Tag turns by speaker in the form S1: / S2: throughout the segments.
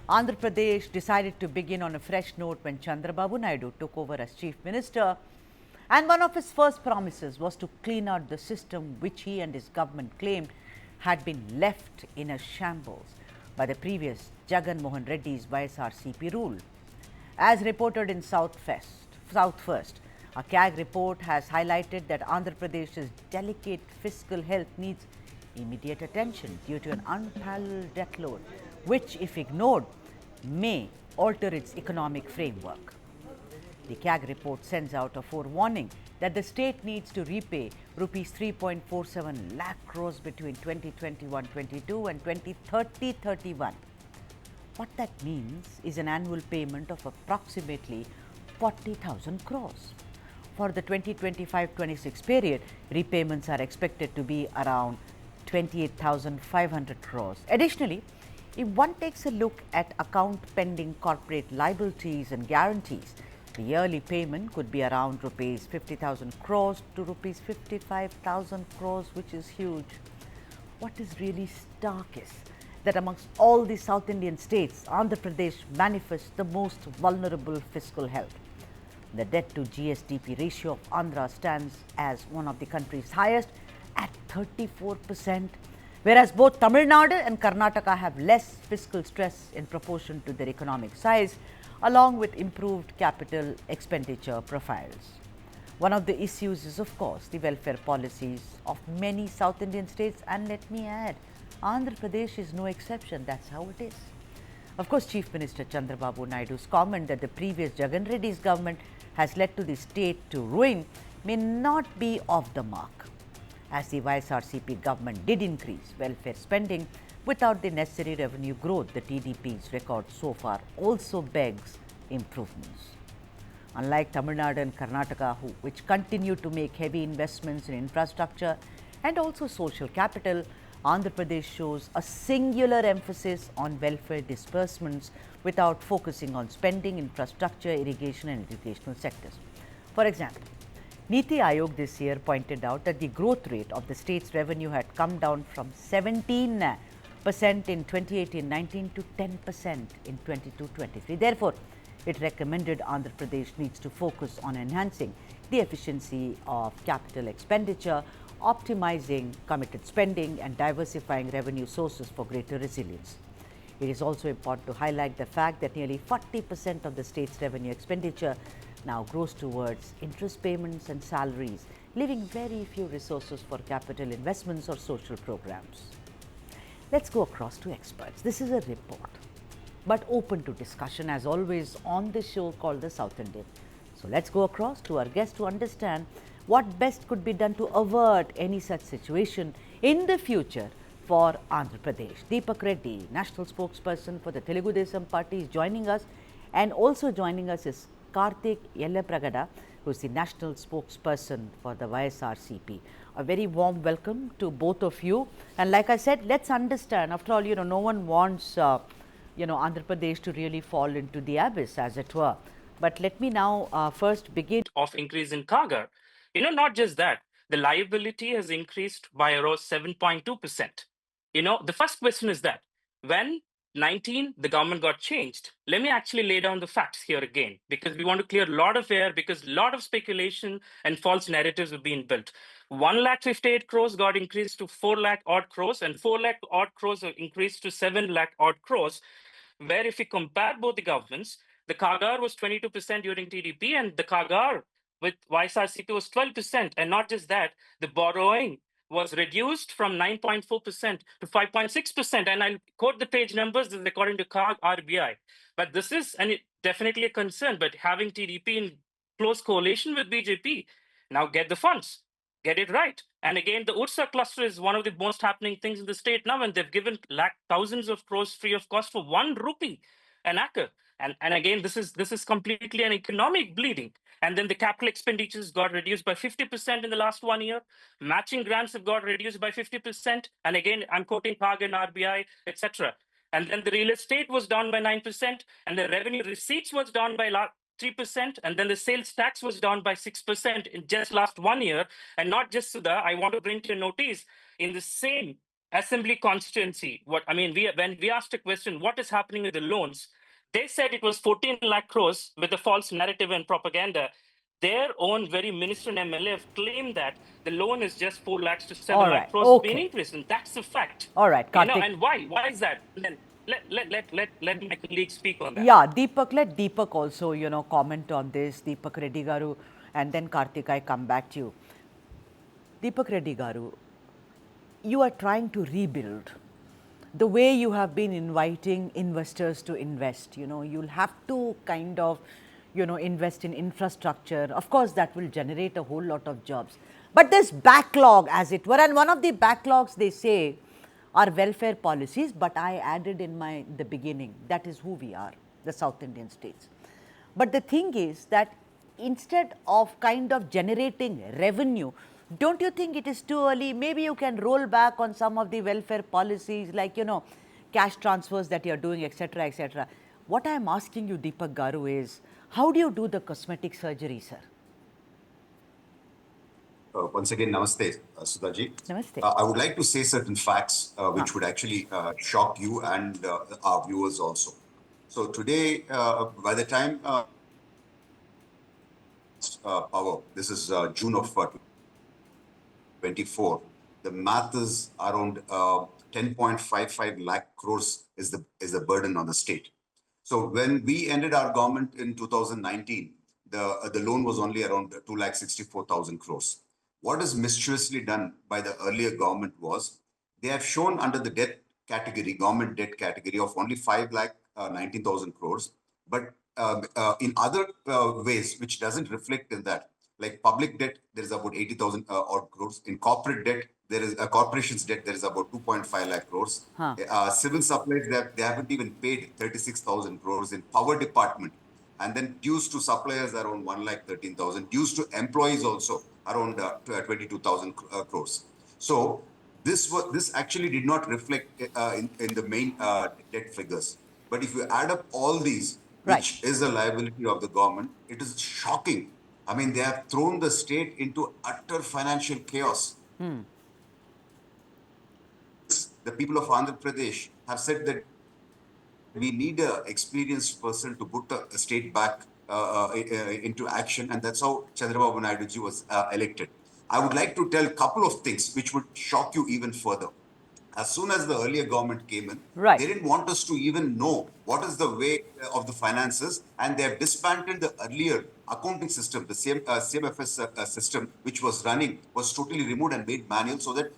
S1: Andhra Pradesh decided to begin on a fresh note when Chandrababu Naidu took over as Chief Minister. And one of his first promises was to clean out the system which he and his government claimed had been left in a shambles by the previous Jagan Mohan Reddy's YSRCP rule. As reported in South First, a CAG report has highlighted that Andhra Pradesh's delicate fiscal health needs immediate attention due to an unparalleled debt load, which, if ignored, may alter its economic framework. The CAG report sends out a forewarning that the state needs to repay rupees 3.47 lakh crores between 2021-22 and 2030-31. What that means is an annual payment of approximately 40,000 crores. For the 2025-26 period, repayments are expected to be around 28,500 crores. Additionally, if one takes a look at account pending corporate liabilities and guarantees, the yearly payment could be around rupees 50,000 crores to rupees 55,000 crores, which is huge. What is really stark is that amongst all the South Indian states, Andhra Pradesh manifests the most vulnerable fiscal health. The debt to GSDP ratio of Andhra stands as one of the country's highest at 34%, whereas both Tamil Nadu and Karnataka have less fiscal stress in proportion to their economic size, along with improved capital expenditure profiles. One of the issues is, of course, the welfare policies of many South Indian states, and let me add, Andhra Pradesh is no exception. That's how it is. Of course, Chief Minister Chandrababu Naidu's comment that the previous Jagan Reddy's government has led to the state to ruin may not be off the mark, as the YSRCP government did increase welfare spending without the necessary revenue growth. The TDP's record so far also begs improvements. Unlike Tamil Nadu and Karnataka, which continue to make heavy investments in infrastructure and also social capital, Andhra Pradesh shows a singular emphasis on welfare disbursements without focusing on spending, infrastructure, irrigation and educational sectors. For example, Niti Aayog this year pointed out that the growth rate of the state's revenue had come down from 17% in 2018-19 to 10% in 22-23. Therefore, it recommended Andhra Pradesh needs to focus on enhancing the efficiency of capital expenditure, optimizing committed spending and diversifying revenue sources for greater resilience. It is also important to highlight the fact that nearly 40% of the state's revenue expenditure now goes towards interest payments and salaries, leaving very few resources for capital investments or social programs. Let's go across to experts. This is a report, but open to discussion as always on this show called the South Indian. So let's go across to our guests to understand what best could be done to avert any such situation in the future for Andhra Pradesh. Deepak Reddy, national spokesperson for the Telugu Desam Party, is joining us, and also joining us is Karthik Yellapragada, who is the national spokesperson for the YSRCP. A very warm welcome to both of you. And like I said, let's understand, after all, no one wants, Andhra Pradesh to really fall into the abyss, as it were. But let me now first begin.
S2: Of increase in CAGR. Not just that, the liability has increased by around 7.2%. The first question is that when 19, the government got changed. Let me actually lay down the facts here again, because we want to clear a lot of air, because a lot of speculation and false narratives have been built. 1,58 crores got increased to 4 lakh odd crores, and 4 lakh odd crores have increased to 7 lakh odd crores, where if we compare both the governments, the CAGR was 22% during TDP, and the CAGR with YSRCP was 12%. And not just that, the borrowing was reduced from 9.4% to 5.6%. And I'll quote the page numbers, this is according to RBI. But this is definitely a concern. But having TDP in close coalition with BJP, now get the funds, get it right. And again, the Ursa cluster is one of the most happening things in the state now, and they've given thousands of crores free of cost for 1 rupee an acre. And again, this is completely an economic bleeding. And then the capital expenditures got reduced by 50% in the last 1 year. Matching grants have got reduced by 50%. And again, I'm quoting PAG and RBI, etc. And then the real estate was down by 9%, and the revenue receipts was down by 3%, and then the sales tax was down by 6% in just last 1 year. And not just Sudha, I want to bring to your notice, in the same assembly constituency, when we asked a question, what is happening with the loans? They said it was 14 lakh crores with the false narrative and propaganda. Their own very minister and MLA have claimed that the loan is just 4 lakhs to 7
S1: All
S2: lakh
S1: right.
S2: crores has been
S1: Okay.
S2: increased, and that's a fact.
S1: All right, Karthik.
S2: And why? Why is that? Then let my colleague speak on that.
S1: Yeah, Deepak, let Deepak also, comment on this. Deepak Reddy Garu, and then Karthik, I come back to you. Deepak Reddy Garu, you are trying to rebuild. The way you have been inviting investors to invest, you'll have to kind of, invest in infrastructure. Of course, that will generate a whole lot of jobs. But this backlog, as it were, and one of the backlogs they say are welfare policies, but I added in the beginning, that is who we are, the South Indian states. But the thing is that instead of kind of generating revenue, don't you think it is too early? Maybe you can roll back on some of the welfare policies like, cash transfers that you're doing, etc., etc. What I'm asking you, Deepak Garu, is how do you do the cosmetic surgery, sir?
S3: Once again, namaste, Sudhaji.
S1: Namaste.
S3: I would like to say certain facts which would actually shock you and our viewers also. So today, by the time power, this is June of 24, the math is around 10.55 lakh crores is the burden on the state. So when we ended our government in 2019, the loan was only around 2,64,000 crores. What is mischievously done by the earlier government was they have shown under the debt category, government debt category of only 5,19,000 crores, but in other ways which doesn't reflect in that, like public debt, there is about 80,000 odd crores. In corporate debt, there is a corporation's debt, there is about 2.5 lakh crores. Civil supplies, they haven't even paid 36,000 crores in power department. And then dues to suppliers around 1,13,000, dues to employees also around 22,000 crores. So this actually did not reflect in the main debt figures. But if you add up all these, which is a liability of the government, it is shocking. I mean, they have thrown the state into utter financial chaos. The people of Andhra Pradesh have said that we need an experienced person to put the state back into action, and that's how Chandrababu Naidu ji was elected. I would like to tell a couple of things which would shock you even further. As soon as the earlier government came in, they didn't want us to even know what is the way of the finances, and they have disbanded the earlier accounting system, the CMFS system, which was running, was totally removed and made manual so that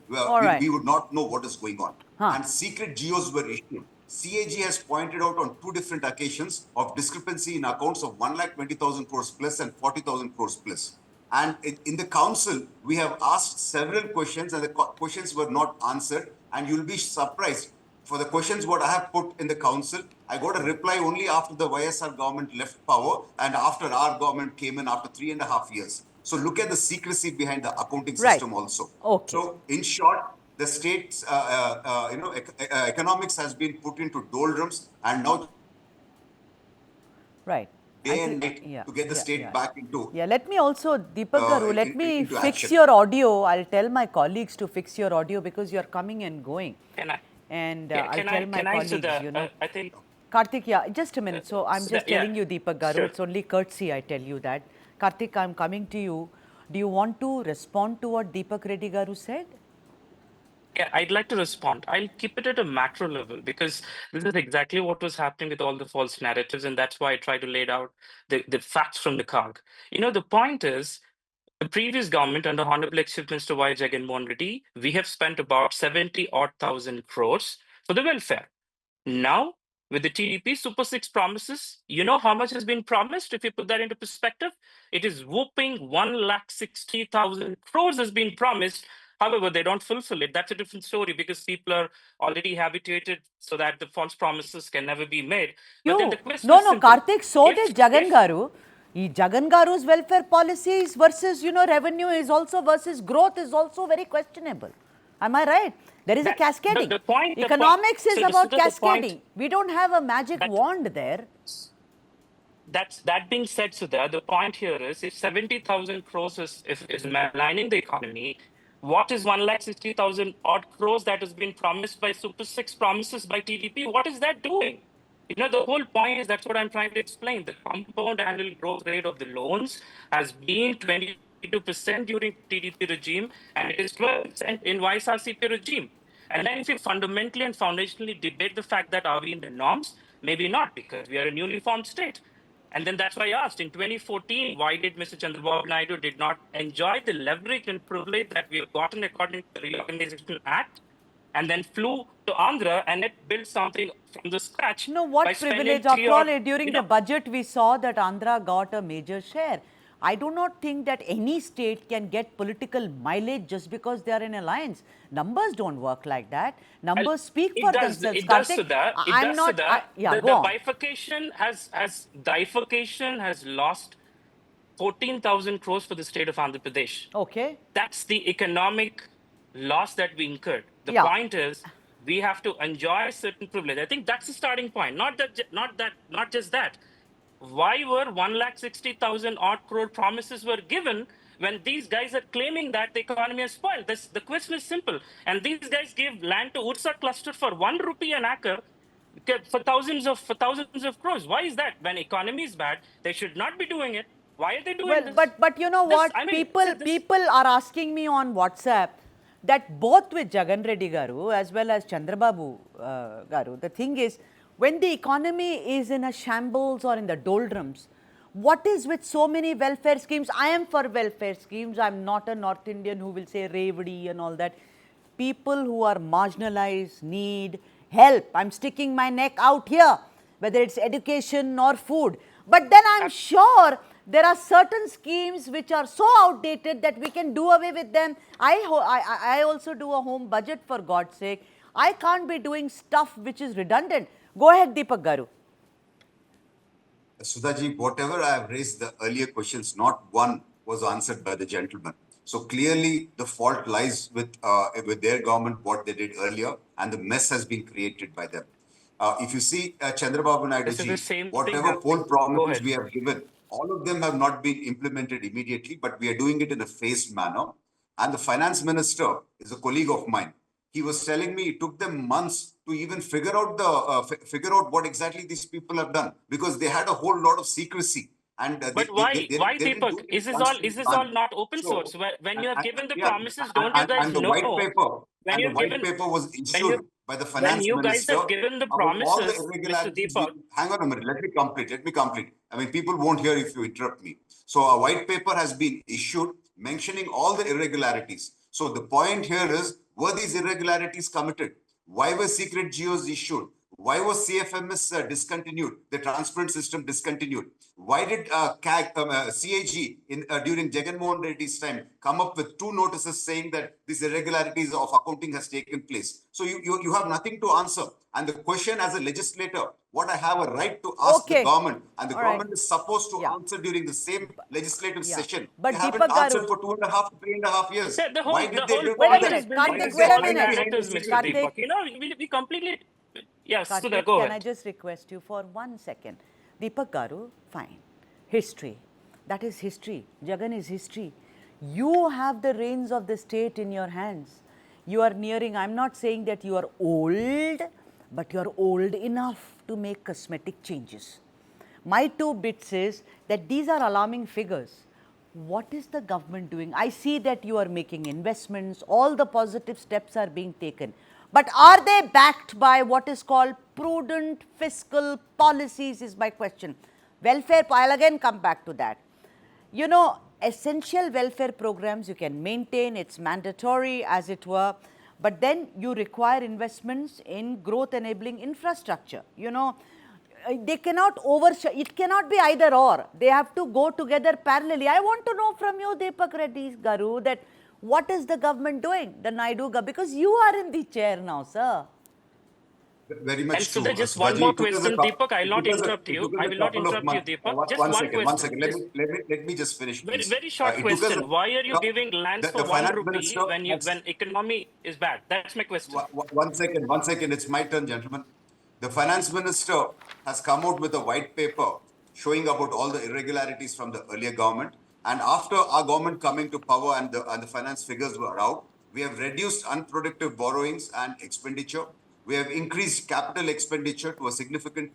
S3: we would not know what is going on. And secret GOs were issued. CAG has pointed out on 2 different occasions of discrepancy in accounts of 1,20,000 crores plus and 40,000 crores plus. And in the council, we have asked several questions and the questions were not answered. And you'll be surprised. For the questions what I have put in the council, I got a reply only after the YSR government left power and after our government came in after 3.5 years. So look at the secrecy behind the accounting system also.
S1: Okay.
S3: So in short, the state's economics has been put into doldrums, and now day and night to get the state back into.
S1: Yeah, let me also, Deepak Garu, let me fix
S3: action.
S1: your audio. I'll tell my colleagues to fix your audio because you're coming and going.
S2: Can I?
S1: And
S2: Yeah,
S1: I'll tell my colleagues,
S2: I think.
S1: Karthik, yeah, just a minute. So I'm just telling you, Deepak Garu,
S2: Sure.
S1: it's only courtesy I tell you that. Karthik, I'm coming to you. Do you want to respond to what Deepak Reddy Garu said?
S2: Yeah, I'd like to respond. I'll keep it at a macro level because this is exactly what was happening with all the false narratives, and that's why I try to lay out the facts from the CAG. The point is, the previous government under Honorable Chief Minister Y. Jagannath Reddy, we have spent about 70 odd thousand crores for the welfare. Now, with the TDP Super 6 promises, you know how much has been promised? If you put that into perspective, it is whooping 1,60,000 crores has been promised. However, they don't fulfill it. That's a different story because people are already habituated so that the false promises can never be made. But then the question is simple.
S1: Karthik, so did Jagan Garu. Jagan Garu's welfare policies versus, revenue is also versus growth is also very questionable. Am I right? There is a cascading.
S2: The point,
S1: Economics is about
S2: Sudha,
S1: cascading. We don't have a magic wand there.
S2: That being said, Sudha, the point here is if 70,000 crores is lining the economy, What is 1,60,000 odd crores that has been promised by Super 6 promises by TDP? What is that doing? The whole point is that's what I'm trying to explain. The compound annual growth rate of the loans has been 22% during TDP regime, and it is 12% in YSRCP regime. And then if you fundamentally and foundationally debate the fact that are we in the norms, maybe not, because we are a newly formed state. And then that's why I asked in 2014, why did Mr. Chandrababu Naidu did not enjoy the leverage and privilege that we have gotten according to the Reorganization Act, and then flew to Andhra and it built something from the scratch
S1: No,
S2: by
S1: what
S2: spending
S1: privilege?
S2: three
S1: After all,
S2: or
S1: during the budget, we saw that Andhra got a major share. I do not think that any state can get political mileage just because they are in alliance. Numbers don't work like that.
S2: Well,
S1: Numbers speak for
S2: it does.
S1: themselves.
S2: It does,
S1: Karthik,
S2: Sudha. It
S1: I'm
S2: does,
S1: not.
S2: Sudha.
S1: Yeah,
S2: The
S1: go
S2: the
S1: on.
S2: bifurcation has lost 14,000 crores for the state of Andhra Pradesh.
S1: Okay.
S2: That's the economic loss that we incurred. The
S1: Yeah.
S2: point is we have to enjoy certain privilege. I think that's the starting point. Not just that. Why were 1,60,000 odd crore promises were given when these guys are claiming that the economy is spoiled? The question is simple. And these guys gave land to Ursa cluster for 1 rupee an acre for thousands of crores. Why is that? When economy is bad, they should not be doing it. Why are they doing
S1: Well,
S2: this?
S1: but you know
S2: This,
S1: what?
S2: I mean,
S1: People
S2: this.
S1: people are asking me on WhatsApp that both with Jagan Reddy Garu as well as Chandrababu Garu, the thing is, when the economy is in a shambles or in the doldrums, what is with so many welfare schemes? I am for welfare schemes. I'm not a North Indian who will say Revdi and all that. People who are marginalized need help. I'm sticking my neck out here, whether it's education or food. But then I'm sure there are certain schemes which are so outdated that we can do away with them. I also do a home budget, for God's sake. I can't be doing stuff which is redundant. Go ahead, Deepak Garu.
S3: Sudhaji, whatever I have raised the earlier questions, not one was answered by the gentleman. So clearly, the fault lies with their government, what they did earlier, and the mess has been created by them. If you see Chandrababu Naidu
S2: This is the
S3: ji,
S2: same thing
S3: whatever poll
S2: happening. Go
S3: promises
S2: ahead.
S3: we have given, all of them have not been implemented immediately, but we are doing it in a phased manner. And the finance minister is a colleague of mine. He was telling me it took them months to even figure out what exactly these people have done, because they had a whole lot of secrecy, and
S2: But why? Why,
S3: they didn't do
S2: Deepak?
S3: it
S2: Is this
S3: once
S2: all?
S3: and
S2: Is this all
S3: done.
S2: not open source?
S3: So
S2: When you have given the
S3: yeah,
S2: promises, don't you guys
S3: and the white
S2: know?
S3: paper
S2: When
S3: and the
S2: you've
S3: white
S2: given,
S3: paper was
S2: when you
S3: issued by the
S2: when
S3: finance
S2: you guys
S3: minister
S2: have given the
S3: about all the
S2: promises, Mr.
S3: irregularities.
S2: Deepak.
S3: Hang on a minute, let me complete. Let me complete. I mean, people won't hear if you interrupt me. So a white paper has been issued mentioning all the irregularities. So the point here is, were these irregularities committed? Why were secret geos issued? Why was CFMS discontinued? The transparent system discontinued. Why did CAG during Jagan Mohan Reddy's time come up with two notices saying that these irregularities of accounting has taken place? So you have nothing to answer. And the question as a legislator, what I have a right to ask the
S1: Okay.
S3: government, and the
S1: All right.
S3: government is supposed to
S1: Yeah.
S3: answer during the same legislative
S1: Yeah.
S3: session.
S1: But
S3: They haven't
S1: Deepak Garu,
S3: answered for 2.5 to 3.5 years.
S2: Yeah, the
S3: Why
S2: whole
S3: did
S2: the
S3: they
S2: whole
S3: do
S1: wait a
S2: point
S3: that?
S2: has
S1: minute,
S2: been
S3: Why
S1: Karthik,
S3: did they
S1: wait a
S2: false
S3: hide
S1: minute.
S3: behind the
S2: narratives, Mr.
S3: secret?
S1: Karthik,
S2: Deepak. We completely. Yes, Sudha,
S1: Karthik,
S2: go
S1: can
S2: ahead.
S1: I just request you for 1 second? Deepak Garu, fine. History. That is history. Jagan is history. You have the reins of the state in your hands. You are nearing, I'm not saying that you are old, but you are old enough to make cosmetic changes. My two bits is that these are alarming figures. What is the government doing? I see that you are making investments, all the positive steps are being taken. But are they backed by what is called prudent fiscal policies, is my question. Welfare, I'll again come back to that. You know, essential welfare programs you can maintain, it's mandatory as it were, but then you require investments in growth enabling infrastructure. They cannot it cannot be either or. They have to go together parallelly. I want to know from you, Deepak Reddy Garu, that what is the government doing, the Naidu government, because you are in the chair now, sir.
S3: Very
S2: And
S3: much
S2: Sudha,
S3: true.
S2: just one
S3: Sudhaji,
S2: more question, Deepak. I'll not interrupt
S3: it
S2: you.
S3: took us
S2: I
S3: a
S2: will not
S3: couple of
S2: interrupt you,
S3: months.
S2: Deepak. Just
S3: One
S2: one
S3: second, one
S2: question.
S3: second.
S2: Just
S3: Let me just finish,
S2: very,
S3: please.
S2: very short
S3: It took us
S2: question. Why are you
S3: a,
S2: giving lands for
S3: the
S2: one
S3: finance
S2: rupee
S3: minister
S2: when economy is bad? That's my question.
S3: one second. It's my turn, gentlemen. The finance minister has come out with a white paper showing about all the irregularities from the earlier government. And after our government coming to power and the finance figures were out, We have reduced unproductive borrowings and expenditure. We have increased capital expenditure to a significant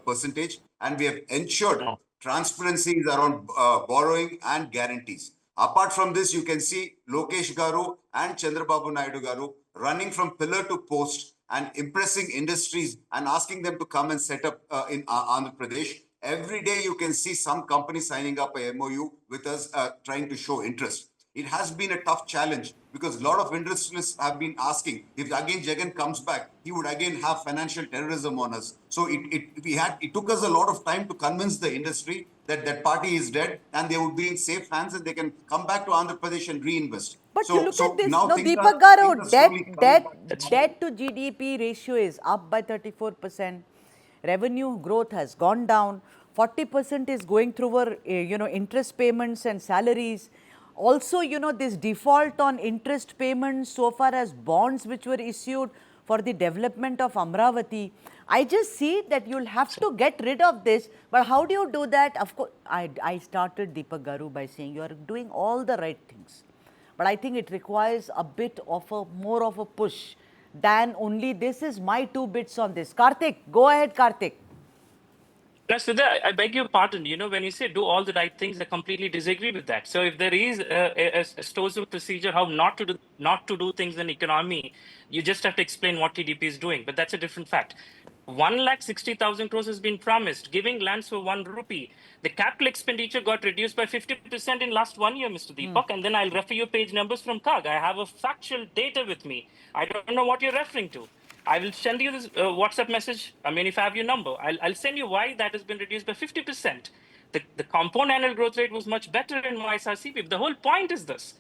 S3: percentage, and we have ensured transparencies around borrowing and guarantees. Apart from this, you can see Lokesh Garu and Chandrababu Naidu Garu running from pillar to post and impressing industries and asking them to come and set up in Andhra Pradesh. Every day you can see some company signing up a MOU with us trying to show interest. It has been a tough challenge because a lot of industrialists have been asking if again Jagan comes back, he would again have financial terrorism on us. So it took us a lot of time to convince the industry that that party is dead and they would be in safe hands and they can come back to Andhra Pradesh and reinvest.
S1: But you look at this,
S3: Now
S1: no,
S3: things
S1: Deepak
S3: things are
S1: Garu,
S3: slowly coming back.
S1: debt to GDP ratio is up by 34%. Revenue growth has gone down. 40% is going through our, interest payments and salaries. Also, this default on interest payments so far as bonds which were issued for the development of Amravati. I just see that you'll have to get rid of this. But how do you do that? Of course, I started Deepak Garu by saying you are doing all the right things. But I think it requires a bit of a more of a push than only this is my 2 bits on this. Karthik, go ahead, Karthik.
S2: Now, Sudha, I beg your pardon. When you say do all the right things, I completely disagree with that. So, if there is a stochastic procedure how not to do things in economy, you just have to explain what TDP is doing. But that's a different fact. 1,60,000 crores has been promised, giving lands for 1 rupee. The capital expenditure got reduced by 50% in last 1 year, Mr. Deepak. And then I'll refer you page numbers from CAG. I have a factual data with me. I don't know what you're referring to. I will send you this WhatsApp message. I mean, if I have your number, I'll send you why that has been reduced by 50%. The compound annual growth rate was much better in YSRCP. The whole point is this.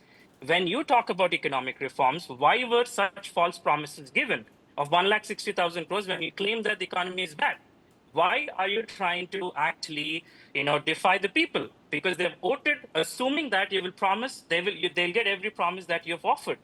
S2: When you talk about economic reforms, why were such false promises given of 1,60,000 crores when you claim that the economy is bad? Why are you trying to actually, defy the people? Because they've voted assuming that you will promise, they'll get every promise that you've offered.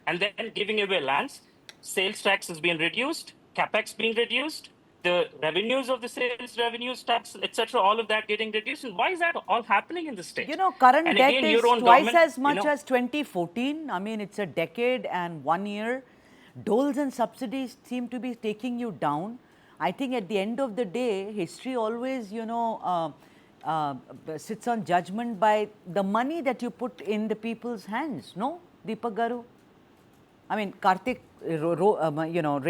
S2: And then giving away lands, sales tax has been reduced, capex being reduced, the revenues of the sales revenues tax, etc., all of that getting reduced. And why is that all happening in the state?
S1: Current
S2: And
S1: debt
S2: again, your
S1: is
S2: own
S1: twice
S2: government,
S1: as much as 2014. I mean, it's a decade and 1 year. Doles and subsidies seem to be taking you down. I think at the end of the day, history always, sits on judgment by the money that you put in the people's hands. No, Deepak Garu? I mean, Karthik, raised some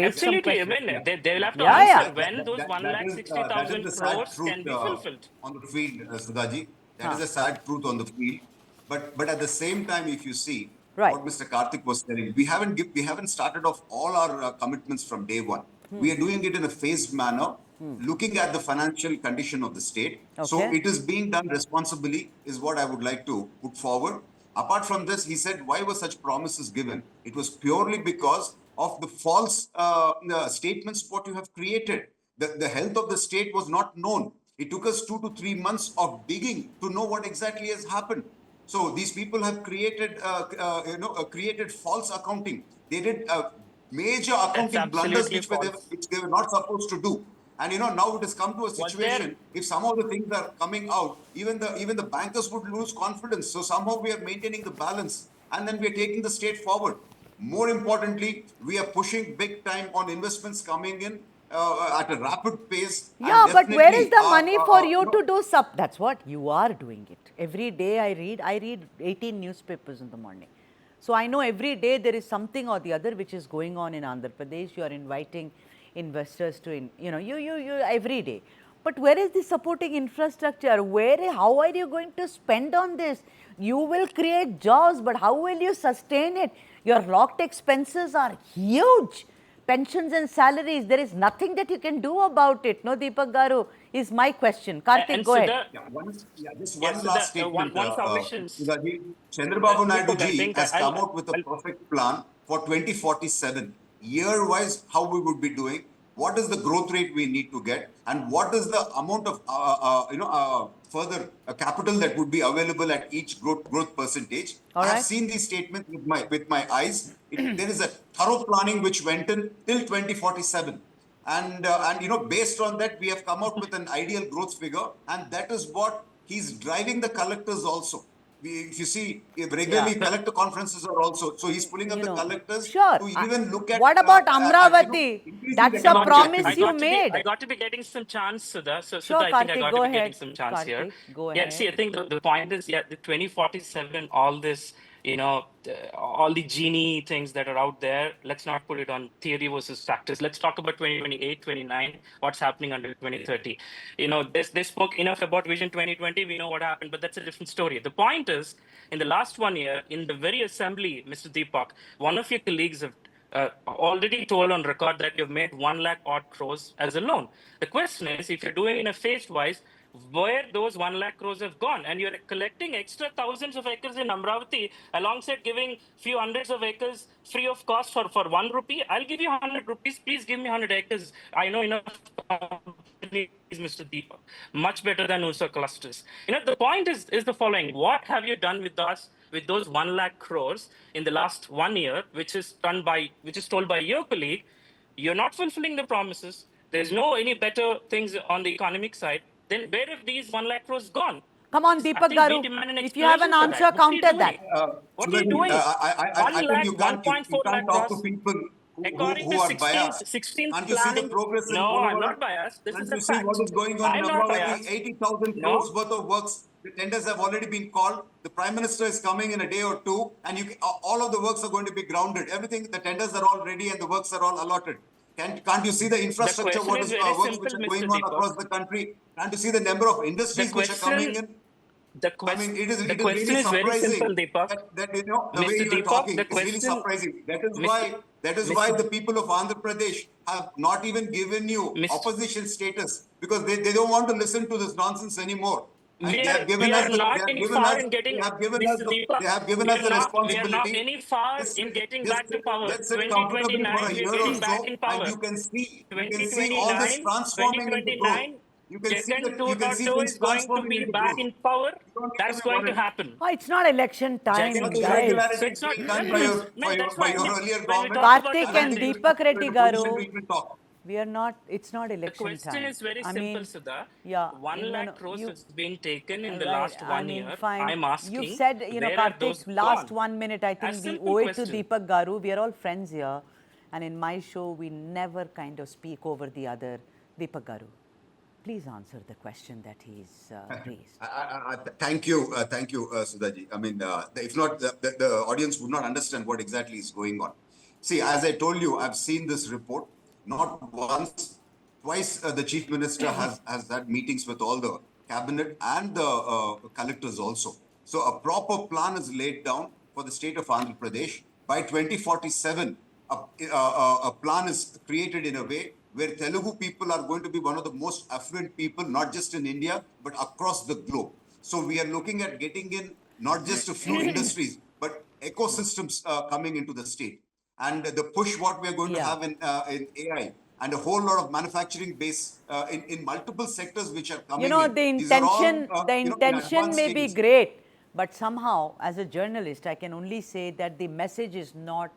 S2: absolutely. I
S1: questions.
S2: mean, they will have to
S1: Yeah,
S2: answer
S1: yeah.
S2: when those
S3: That is
S2: 1,60,000
S3: the sad
S2: crores
S3: truth
S2: can be fulfilled.
S3: on the field, Sudhaji. That is
S1: Huh.
S3: a sad truth on the field. But at the same time, if you see
S1: Right.
S3: what Mr. Karthik was telling, we haven't started off all our commitments from day one. We are doing it in a phased manner, looking at the financial condition of the state. So
S1: Okay.
S3: it is being done responsibly, is what I would like to put forward. Apart from this, he said, why were such promises given? It was purely because of the false statements what you have created. The health of the state was not known. It took us 2 to 3 months of digging to know what exactly has happened. So these people have created false accounting. They did major
S2: That's
S3: accounting blunders
S2: absolutely false.
S3: which they were not supposed to do. And now it has come to a
S2: Was there
S3: situation. If some of the things are coming out, even the bankers would lose confidence. So somehow we are maintaining the balance, and then we are taking the state forward. More importantly, we are pushing big time on investments coming in at a rapid pace, and
S1: Yeah, but where is
S3: definitely,
S1: the money for you to do sub? That's what you are doing it. Every day I read 18 newspapers in the morning. So I know every day there is something or the other which is going on in Andhra Pradesh. You are inviting investors to, you every day. But where is the supporting infrastructure? How are you going to spend on this? You will create jobs, but how will you sustain it? Your locked expenses are huge. Pensions and salaries, there is nothing that you can do about it. No, Deepak Garu, is my question. Karthik,
S2: and
S1: go ahead.
S2: Sudha,
S3: Just
S2: yes,
S3: one
S2: Sudha,
S3: last statement,
S2: one submissions.
S3: Sudhaji. Chandrababu Naidu
S2: Deepak, I
S3: ji
S2: think
S3: has come out with a perfect plan for 2047, year-wise, how we would be doing, what is the growth rate we need to get, and what is the amount of further capital that would be available at each growth percentage.
S1: All
S3: I have
S1: right.
S3: seen these statements with my eyes. There is a thorough planning which went in till 2047. And based on that, we have come out with an ideal growth figure, and that is what he's driving the collectors also. if you see, regularly
S2: Yeah.
S3: collector conferences are also, so he's pulling up
S1: You
S3: the
S1: know,
S3: collectors
S1: sure.
S3: to even look at,
S1: What about Amravati?
S3: increasing the
S1: That's a
S3: capacity of
S1: promise
S2: I
S1: you
S3: payment.
S2: got to be
S1: made.
S2: I got to be getting some chance, Sudha. So
S1: Sure,
S2: Sudha, I think I
S1: Karthik,
S2: got to
S1: go
S2: be
S1: ahead.
S2: getting some chance here.
S1: Karthik, go
S2: Yeah, see,
S1: ahead.
S2: I think the point is, yeah, the 2047, all this, all the genie things that are out there, let's not put it on theory versus practice. Let's talk about 2028, 29, what's happening under 2030. They spoke enough about Vision 2020. We know what happened, but that's a different story. The point is, in the last 1 year, in the very assembly, Mr. Deepak, one of your colleagues have already told on record that you've made 1 lakh odd crores as a loan. The question is, if you're doing in a phased wise, where those 1 lakh crores have gone, and you're collecting extra thousands of acres in Amravati alongside giving few hundreds of acres free of cost for 1 rupee. I'll give you 100 rupees. Please give me 100 acres. I know enough companies, Mr. Deepak, much better than USA clusters. The point is the following: what have you done with us with those 1 lakh crores in the last 1 year, which is told by your colleague? You're not fulfilling the promises. There's no any better things on the economic side. Then where have these 1 lakh crores gone?
S1: Come on,
S2: I
S1: Deepak
S2: think we
S1: Garu.
S2: demand an
S1: If you have an
S2: explanation for that.
S1: answer,
S2: What are you
S1: counter that.
S2: doing? What are you
S3: Subhaji,
S2: doing?
S3: I
S2: 1
S3: think
S2: lakh,
S3: you
S2: 1.4
S3: can't
S2: lakh
S3: talk to
S2: gross.
S3: people
S2: According
S3: who
S2: to
S3: are biased.
S2: 16th
S3: Can't you see the
S2: planning,
S3: progress in
S2: no, I'm
S3: Polavaram?
S2: not biased. This
S3: Can't
S2: is a
S3: you see what
S2: fact.
S3: is going on in
S2: I'm not
S3: Amravati?
S2: biased.
S3: 80,000
S2: No,
S3: crores worth of works. The tenders have already been called. The Prime Minister is coming in a day or two, and all of the works are going to be grounded. Everything, the tenders are all ready and the works are all allotted. Can't you see the
S2: the
S3: infrastructure,
S2: question
S3: what
S2: is
S3: is
S2: very
S3: works which
S2: simple,
S3: are
S2: Mr.
S3: going on
S2: Deepak.
S3: across the country? Can't you see the number of
S2: The
S3: industries which are coming
S2: question,
S3: in?
S2: the
S3: I mean,
S2: quest,
S3: it
S2: the
S3: is really
S2: question is very simple,
S3: surprising
S2: Deepak.
S3: that the way
S2: Mr.
S3: you are
S2: Deepak, the
S3: talking is really
S2: question,
S3: surprising.
S2: Mr.
S3: That is why
S2: Mr.
S3: the people of Andhra Pradesh have not even given you
S2: Mr.
S3: opposition status, because they don't want to listen to this nonsense anymore. And
S2: We are we are not any far in getting, Mr. Deepak.
S3: they have given us the
S2: We are not
S3: responsibility.
S2: any far in getting back to power.
S3: Let's sit comfortably for
S2: 2029,
S3: a
S2: we are
S3: year or
S2: getting back
S3: so,
S2: in
S3: and
S2: power.
S3: you can see all this
S2: 2029,
S3: transforming into growth.
S2: 2029,
S3: You can see
S2: 2.0
S3: things
S2: is going to
S3: transforming
S2: be
S3: into
S2: back
S3: growth.
S2: in power.
S3: You don't need to
S2: That's
S3: be
S2: going to
S3: worried.
S2: happen.
S1: Oh, it's not election
S3: All
S1: time,
S3: those
S1: guys.
S2: So
S3: irregularities
S2: it's not,
S3: being done
S2: that's
S3: by
S2: why
S3: your earlier
S2: when we
S3: government,
S2: talk about the
S1: Karthik
S3: I don't
S1: and
S3: think
S2: value,
S1: Deepak
S3: you're
S1: Reddy
S3: in a position to
S1: Garu,
S3: even talk.
S1: we are not, it's not
S2: the
S1: election
S2: question
S1: time.
S2: is very
S1: I
S2: simple,
S1: mean,
S2: Sudha.
S1: yeah,
S2: 1 lakh crores
S1: you,
S2: has been taken in the
S1: right,
S2: last
S1: I
S2: one
S1: mean,
S2: year.
S1: fine.
S2: I'm
S1: You've
S2: asking,
S1: said,
S2: where are
S1: Karthik,
S2: those
S1: last
S2: gone?
S1: 1 minute, I
S2: A
S1: think we
S2: simple
S1: owe it to
S2: question.
S1: Deepak Garu. We are all friends here. And in my show, we never kind of speak over the other. Deepak Garu, please answer the question that he's raised.
S3: Thank you, Sudhaji. I mean, if not, the audience would not understand what exactly is going on. See, as I told you, I've seen this report not once, twice. The chief minister has had meetings with all the cabinet and the collectors also. So a proper plan is laid down for the state of Andhra Pradesh. By 2047, a plan is created in a way where Telugu people are going to be one of the most affluent people, not just in India, but across the globe. So we are looking at getting in not just a few industries, but ecosystems coming into the state. And the push what we are going to have in AI, and a whole lot of manufacturing base in multiple sectors which are coming in. These are all,
S1: The
S3: in
S1: intention
S3: advanced
S1: may be
S3: stages.
S1: great, but somehow, as a journalist, I can only say that the message is not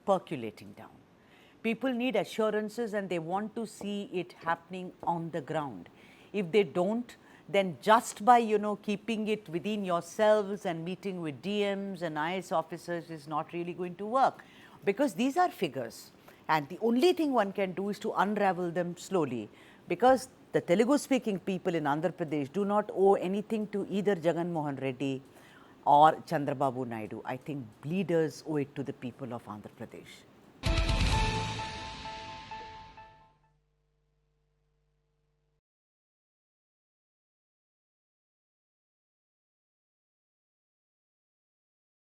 S1: percolating down. People need assurances and they want to see it happening on the ground. If they don't, then just by keeping it within yourselves and meeting with DMs and IS officers is not really going to work, because these are figures, and the only thing one can do is to unravel them slowly, because the Telugu speaking people in Andhra Pradesh do not owe anything to either Jagan Mohan Reddy or Chandrababu Naidu. I think leaders owe it to the people of Andhra Pradesh.